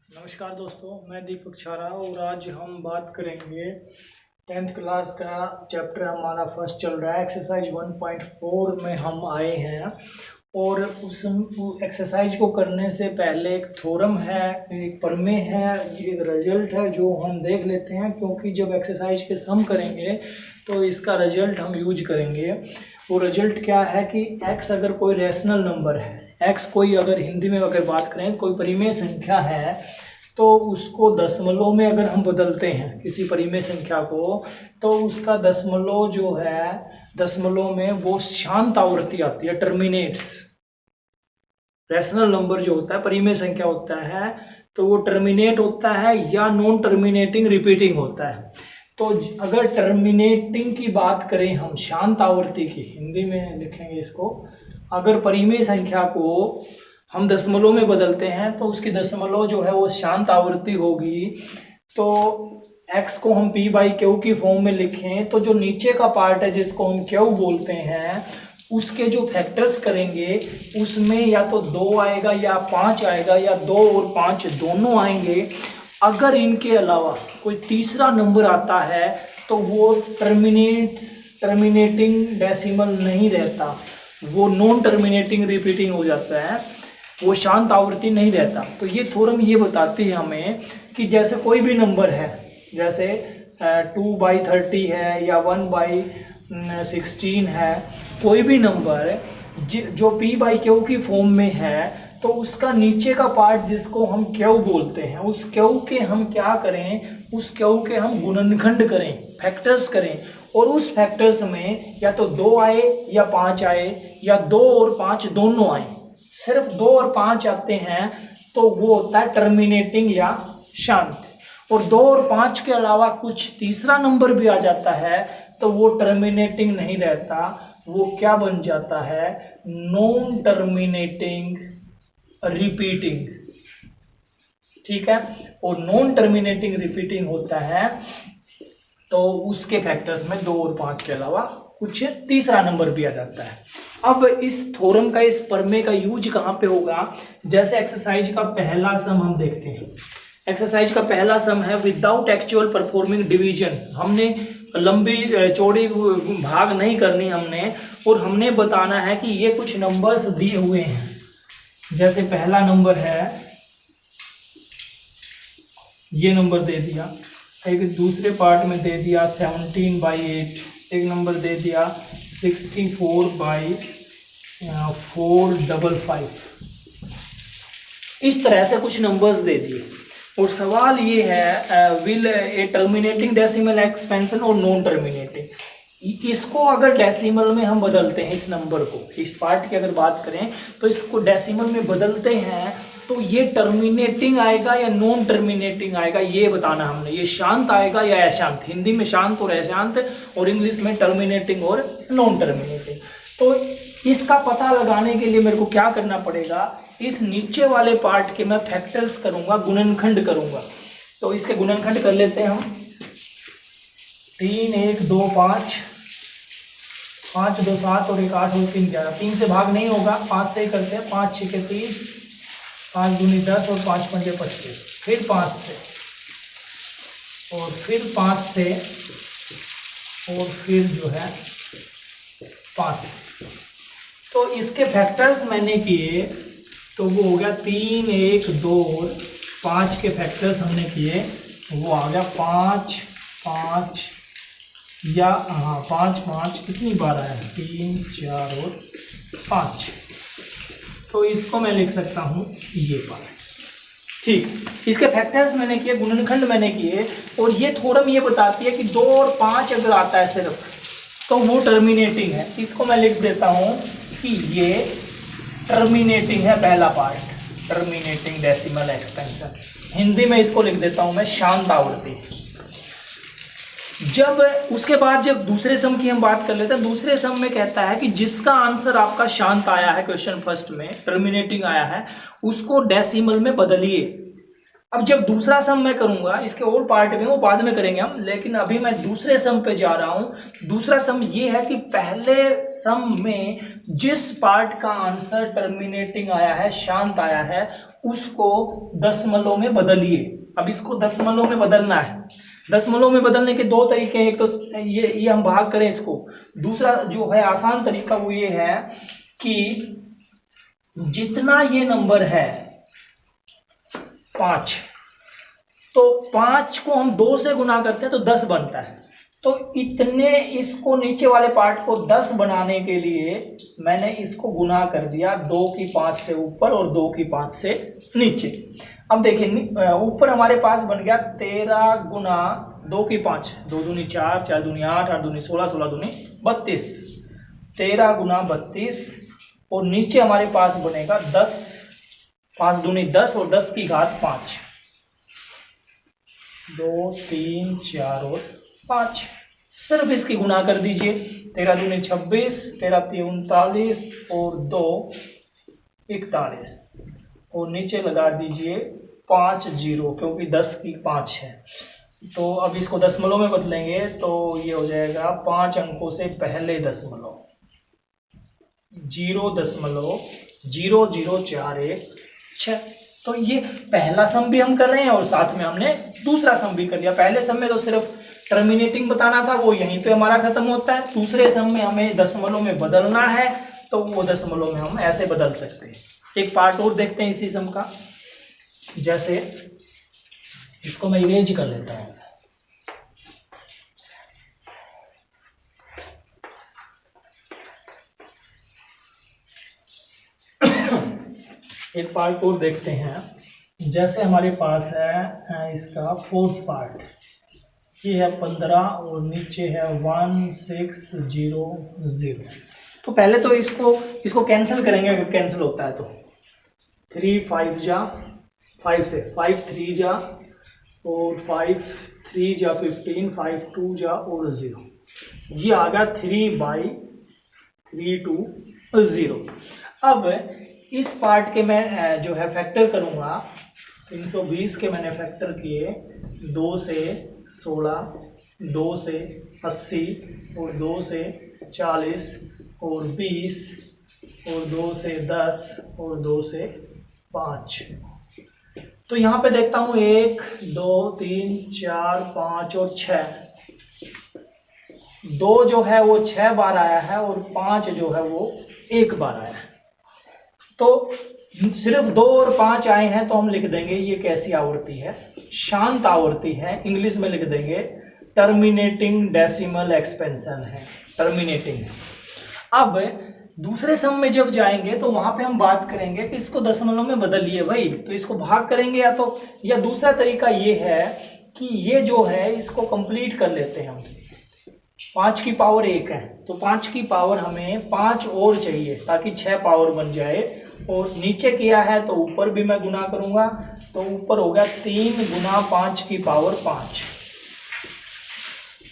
नमस्कार दोस्तों, मैं दीपक छारा और आज हम बात करेंगे 10th क्लास का चैप्टर हमारा फर्स्ट चल रहा है। एक्सरसाइज 1.4 में हम आए हैं और उस एक्सरसाइज को करने से पहले एक थ्योरम है, एक प्रमेय है, एक रिजल्ट है जो हम देख लेते हैं, क्योंकि जब एक्सरसाइज के सम करेंगे तो इसका रिजल्ट हम यूज करेंगे। वो रिजल्ट क्या है कि x अगर कोई रैशनल नंबर है, x कोई अगर हिंदी में अगर बात करें कोई परिमेय संख्या है, तो उसको दशमलव में अगर हम बदलते हैं किसी परिमेय संख्या को, तो उसका दशमलव जो है, दशमलव में वो शांत आवृत्ति आती है, टर्मिनेट्स। रैशनल नंबर जो होता है, परिमेय संख्या होता है, तो वो टर्मिनेट होता है या नॉन टर्मिनेटिंग रिपीटिंग होता है। तो अगर टर्मिनेटिंग की बात करें हम, शांत आवृत्ति की, हिंदी में लिखेंगे इसको, अगर परिमेय संख्या को हम दशमलव में बदलते हैं तो उसकी दशमलव जो है वो शांत आवृत्ति होगी। तो x को हम p/q की फॉर्म में लिखें तो जो नीचे का पार्ट है जिसको हम q बोलते हैं, उसके जो फैक्टर्स करेंगे उसमें या तो 2 आएगा या 5 आएगा या 2 और 5 दोनों आएंगे। अगर इनके अलावा कोई तीसरा नंबर आता है तो वो टर्मिनेटिंग डेसिमल नहीं रहता, वो नॉन टर्मिनेटिंग रिपीटिंग हो जाता है, वो शांत आवृत्ति नहीं रहता। तो ये थ्योरम ये बताती है हमें कि जैसे कोई भी नंबर है, जैसे 2/30 है या 1/16 है, कोई भी नंबर जो p/q की फॉर्म में है, तो उसका नीचे का पार्ट जिसको हम q बोलते हैं, उस q के हम क्या करें, उस q के हम गुणनखंड करें, फैक्टर्स करें, और उस फैक्टर्स में या तो 2 आए या 5 आए या 2 और 5 दोनों आए। सिर्फ 2 और 5 आते हैं तो वो होता है टर्मिनेटिंग या शांत, और 2 और 5 के अलावा कुछ तीसरा नंबर भी आ जाता है तो वो टर्मिनेटिंग नहीं रहता, वो क्या बन जाता है, नॉन टर्मिनेटिंग रिपीटिंग। ठीक है, और नॉन टर्मिनेटिंग रिपीटिंग होता है तो उसके फैक्टर्स में 2 और 5 के अलावा कुछ तीसरा नंबर भी आ जाता है। अब इस थ्योरम का, इस प्रमेय का यूज कहाँ पे होगा, जैसे एक्सरसाइज का पहला सम हम देखते हैं। एक्सरसाइज का पहला सम है विदाउट एक्चुअल परफॉर्मिंग डिवीजन। हमने लंबी चौड़ी भाग नहीं करनी हमने, और हमने बताना है कि ये कुछ नंबर्स दिए हुए हैं। जैसे पहला नंबर है, ये नंबर दे दिया, एक दूसरे पार्ट में दे दिया 17/8, एक नंबर दे दिया 64/455। इस तरह से कुछ नंबर्स दे दिए, और सवाल ये है will A terminating decimal expansion और नॉन टर्मिनेटिंग। इसको अगर डेसिमल में हम बदलते हैं, इस नंबर को, इस पार्ट की अगर बात करें तो इसको डेसिमल में बदलते हैं तो ये टर्मिनेटिंग आएगा या नॉन टर्मिनेटिंग आएगा, ये बताना हमने। ये शांत आएगा या अशांत, हिंदी में शांत और अशांत, और इंग्लिश में टर्मिनेटिंग और नॉन टर्मिनेटिंग। तो इसका पता लगाने के लिए मेरे को क्या करना पड़ेगा, इस नीचे वाले पार्ट के मैं फैक्टर्स करूंगा, गुणनखंड करूंगा। तो इसके गुणनखंड कर लेते हैं हम। 3 1 2 5, 5 2 7 और 1 8 और 3 11। 3 से भाग नहीं होगा, 5 से ही करते हैं। 5 6 30, 5 दूनी 10 और 5 पंजे 25, फिर 5 से, और फिर 5 से, और फिर जो है 5। तो इसके फैक्टर्स मैंने किए तो वो हो गया 3 1 2 और 5 के फैक्टर्स हमने किए, वो आ गया 5 5 या 5 5 कितनी बार आया, 3 4 और 5। तो इसको मैं लिख सकता हूँ ये पार्ट। ठीक, इसके फैक्टर्स मैंने किए, गुणनखंड मैंने किए, और ये थ्योरम ये बताती है कि 2 और 5 अगर आता है सिर्फ तो वो टर्मिनेटिंग है। इसको मैं लिख देता हूँ कि ये टर्मिनेटिंग है, पहला part, terminating decimal expansion. Hindi में इसको लिख देता हूँ मैं शांत आवृत्ति। जब उसके बाद जब दूसरे सम की हम बात कर लेते हैं, दूसरे सम में कहता है कि जिसका आंसर आपका शांत आया है, क्वेश्चन फर्स्ट में टर्मिनेटिंग आया है, उसको डेसिमल में बदलिए। अब जब दूसरा सम मैं करूंगा, इसके और पार्ट में वो बाद में करेंगे हम, लेकिन अभी मैं दूसरे सम पे जा रहा हूं। दूसरा सम ये है कि पहले सम में जिस पार्ट का आंसर टर्मिनेटिंग आया है, शांत आया है, उसको दशमलव में बदलिए। अब इसको दशमलव में बदलना है। दशमलव में बदलने के दो तरीके हैं। एक तो ये हम भाग करें इसको। दूसरा जो है आसान तरीका वो ये है कि जितना ये नंबर है 5, तो 5 को हम 2 से गुना करते हैं तो 10 बनता है। तो इतने इसको नीचे वाले पार्ट को 10 बनाने के लिए मैंने इसको गुना कर दिया 2 की 5 से ऊपर और 2 की 5 से नीचे। अब देखिए ऊपर हमारे पास बन गया 13 गुना 2 की 5, 2 दूनी 4, 4 दूनी 8, 8 दूनी 16, 16 दूनी 32, 13 गुना 32। और नीचे हमारे पास बनेगा 10, 5 दूनी 10 और 10 की घात 5, 2, 3, 4 और 5। सिर्फ इसकी गुना कर दीजिए। 13 दूनी 26, 13 तीन 39 और 2 41 और नीचे लगा दीजिए 5 0, क्योंकि 10 की 5 है। तो अब इसको दशमलव में बदलेंगे तो ये हो जाएगा 5 अंकों से पहले दशमलव 0.00416। तो ये पहला सम भी हम कर रहे हैं और साथ में हमने दूसरा सम भी कर लिया। पहले सम में तो सिर्फ टर्मिनेटिंग बताना था, वो यहीं पे हमारा खत्म होता है। दूसरे सम में हमें दशमलव में बदलना है, तो वो दशमलव में हम ऐसे बदल सकते हैं। एक पार्ट और देखते हैं इसी सम का। जैसे इसको मैं इरेज कर लेता हूं। एक पार्ट और देखते हैं। जैसे हमारे पास है इसका फोर्थ पार्ट, ये है 15 और नीचे है 1600। तो पहले तो इसको कैंसिल करेंगे, अगर कैंसिल होता है तो 3 5 जा 5 से 5 3 जा और 5 3 जा 15, 5 2 जा और 0। ये आ गया 3/320। अब इस पार्ट के मैं जो है फैक्टर करूंगा। 320 के मैंने फैक्टर किए 2 से 16, 2 से 80 और 2 से 40 और 20 और 2 से 10 और 2 से 5। तो यहाँ पे देखता हूँ 1 2 3 4 5 और 6। 2 जो है वो 6 बार आया है और 5 जो है वो 1 बार आया है। तो सिर्फ 2 और 5 आए हैं तो हम लिख देंगे ये कैसी आवर्ती है, शांत आवर्ती है। इंग्लिश में लिख देंगे टर्मिनेटिंग डेसिमल एक्सपेंशन है, टर्मिनेटिंग। अब दूसरे सम में जब जाएंगे तो वहां पे हम बात करेंगे कि इसको दशमलव में बदलिए भाई, तो इसको भाग करेंगे या दूसरा तरीका ये है कि ये जो है इसको कंप्लीट कर लेते हैं हम। 5 की पावर 1 है तो 5 की पावर हमें 5 और चाहिए ताकि 6 पावर बन जाए। और नीचे किया है तो ऊपर भी मैं गुना करूंगा, तो ऊपर हो गया 3 गुना 5 की पावर 5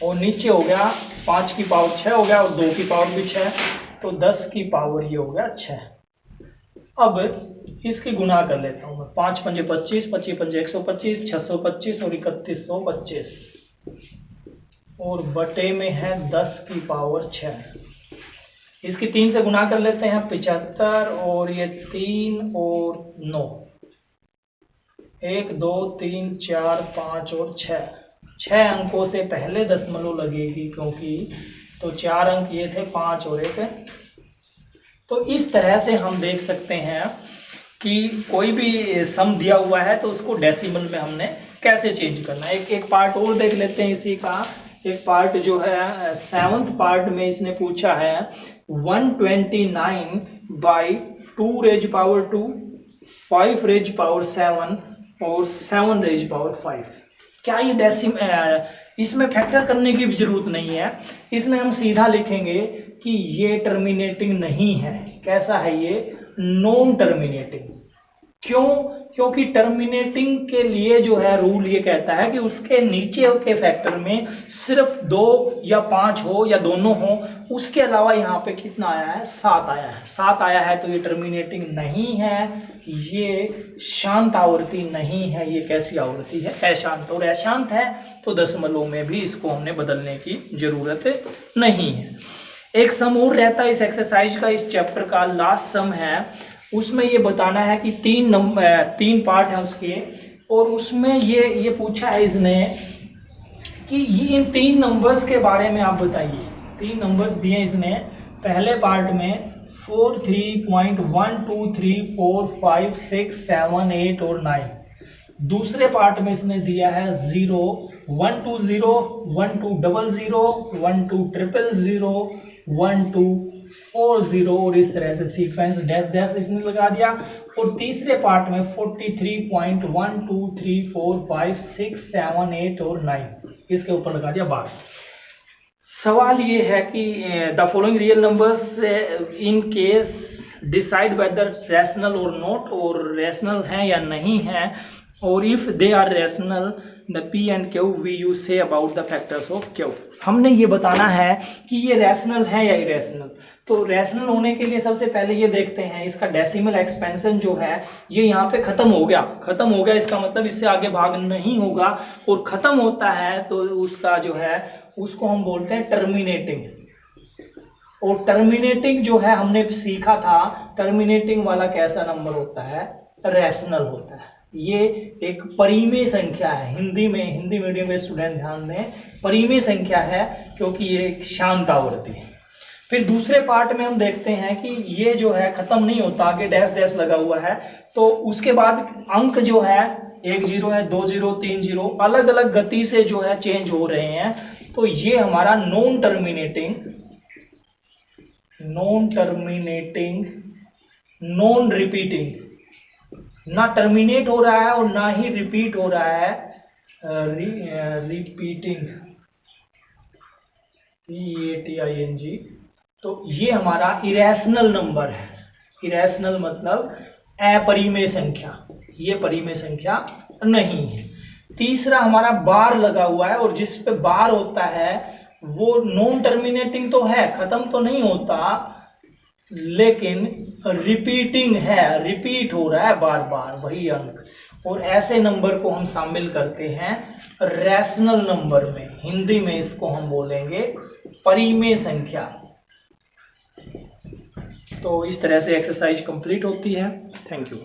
और नीचे हो गया 5 की पावर 6 हो गया और 2 की पावर भी 6, तो 10 की पावर ये हो गया 6। अब इसकी गुना कर लेता हूं मैं। 5 पंजे 25, 25 पंजे 125, 625 और 3125 और बटे में है 10 की पावर 6। इसकी 3 से गुना कर लेते हैं 75 और ये 3 और 9, 1 2 3 4 5 और 6 अंकों से पहले दशमलव लगेगी, क्योंकि तो 4 अंक ये थे 5 और 1। तो इस तरह से हम देख सकते हैं कि कोई भी सम दिया हुआ है तो उसको डेसिमल में हमने कैसे चेंज करना है। एक पार्ट और देख लेते हैं इसी का। एक पार्ट जो है 7th पार्ट में इसने पूछा है 129/2 रेज पावर 2, 5 रेज पावर 7 और 7 रेज पावर 5। क्या ये इसमें फैक्टर करने की भी जरूरत नहीं है। इसमें हम सीधा लिखेंगे कि ये टर्मिनेटिंग नहीं है। कैसा है ये? Non terminating. क्यों? क्योंकि टर्मिनेटिंग के लिए जो है रूल ये कहता है कि उसके नीचे के फैक्टर में सिर्फ 2 या 5 हो या दोनों हो, उसके अलावा यहाँ पे कितना आया है, 7 आया है। 7 आया है तो ये टर्मिनेटिंग नहीं है, ये शांत आवृत्ति नहीं है। ये कैसी आवृत्ति है, अशांत। और अशांत है तो दशमलव में भी इसको हमने बदलने की जरूरत नहीं है। एक सम और रहता है इस एक्सरसाइज का, इस चैप्टर का लास्ट सम है। उसमें ये बताना है कि 3 पार्ट हैं उसके, और उसमें ये पूछा है इसने कि ये इन 3 नंबर्स के बारे में आप बताइए। 3 नंबर्स दिए इसने। पहले पार्ट में 4, 3, 1, 2, 3, 4, 5, 6, 7, 8 और 9। दूसरे पार्ट में इसने दिया है 0, 1, 2, 0, 1, 2, 0, 0, 1, 2, 0, 0, 1, 2, 4, 0 और इस तरह से सीक्वेंस डैश डैश इसने लगा दिया। और तीसरे पार्ट में 43.1, 2, 3, 4, 5, 6, 7, 8 और 9 इसके ऊपर लगा दिया बार। सवाल ये है कि the following real numbers in case decide whether rational और नॉट, और रैशनल हैं या नहीं हैं, और if they are rational the p and q we you say about the factors of q. हमने ये बताना है कि ये रैशनल है या इरेशनल। तो रैशनल होने के लिए सबसे पहले ये देखते हैं इसका डेसिमल एक्सपेंशन जो है ये यहाँ पे खत्म हो गया। इसका मतलब इससे आगे भाग नहीं होगा, और खत्म होता है तो उसका जो है उसको हम बोलते हैं टर्मिनेटिंग। और टर्मिनेटिंग जो है हमने सीखा था, टर्मिनेटिंग वाला कैसा नंबर होता है, रैशनल होता है। ये एक परिमेय संख्या है। हिंदी मीडियम के स्टूडेंट ध्यान दें, परिमेय संख्या है क्योंकि ये एक शांत आवृत्ति है। फिर दूसरे पार्ट में हम देखते हैं कि ये जो है खत्म नहीं होता, आगे डैश डैश लगा हुआ है, तो उसके बाद अंक जो है 1 0 है, 2 0, 3 0 अलग अलग गति से जो है चेंज हो रहे हैं। तो ये हमारा नॉन टर्मिनेटिंग, नॉन रिपीटिंग, ना टर्मिनेट हो रहा है और ना ही रिपीट हो रहा है, रिपीटिंग, PATING। तो ये हमारा इरेशनल नंबर है। इरेशनल मतलब अपरिमेय संख्या, ये परिमेय संख्या नहीं है। तीसरा हमारा बार लगा हुआ है, और जिस पे बार होता है वो नॉन टर्मिनेटिंग तो है, खत्म तो नहीं होता, लेकिन रिपीटिंग है, रिपीट हो रहा है बार बार वही अंक। और ऐसे नंबर को हम शामिल करते हैं रैशनल नंबर में। हिंदी में इसको हम बोलेंगे परिमेय संख्या। तो इस तरह से एक्सरसाइज कंप्लीट होती है। Thank you.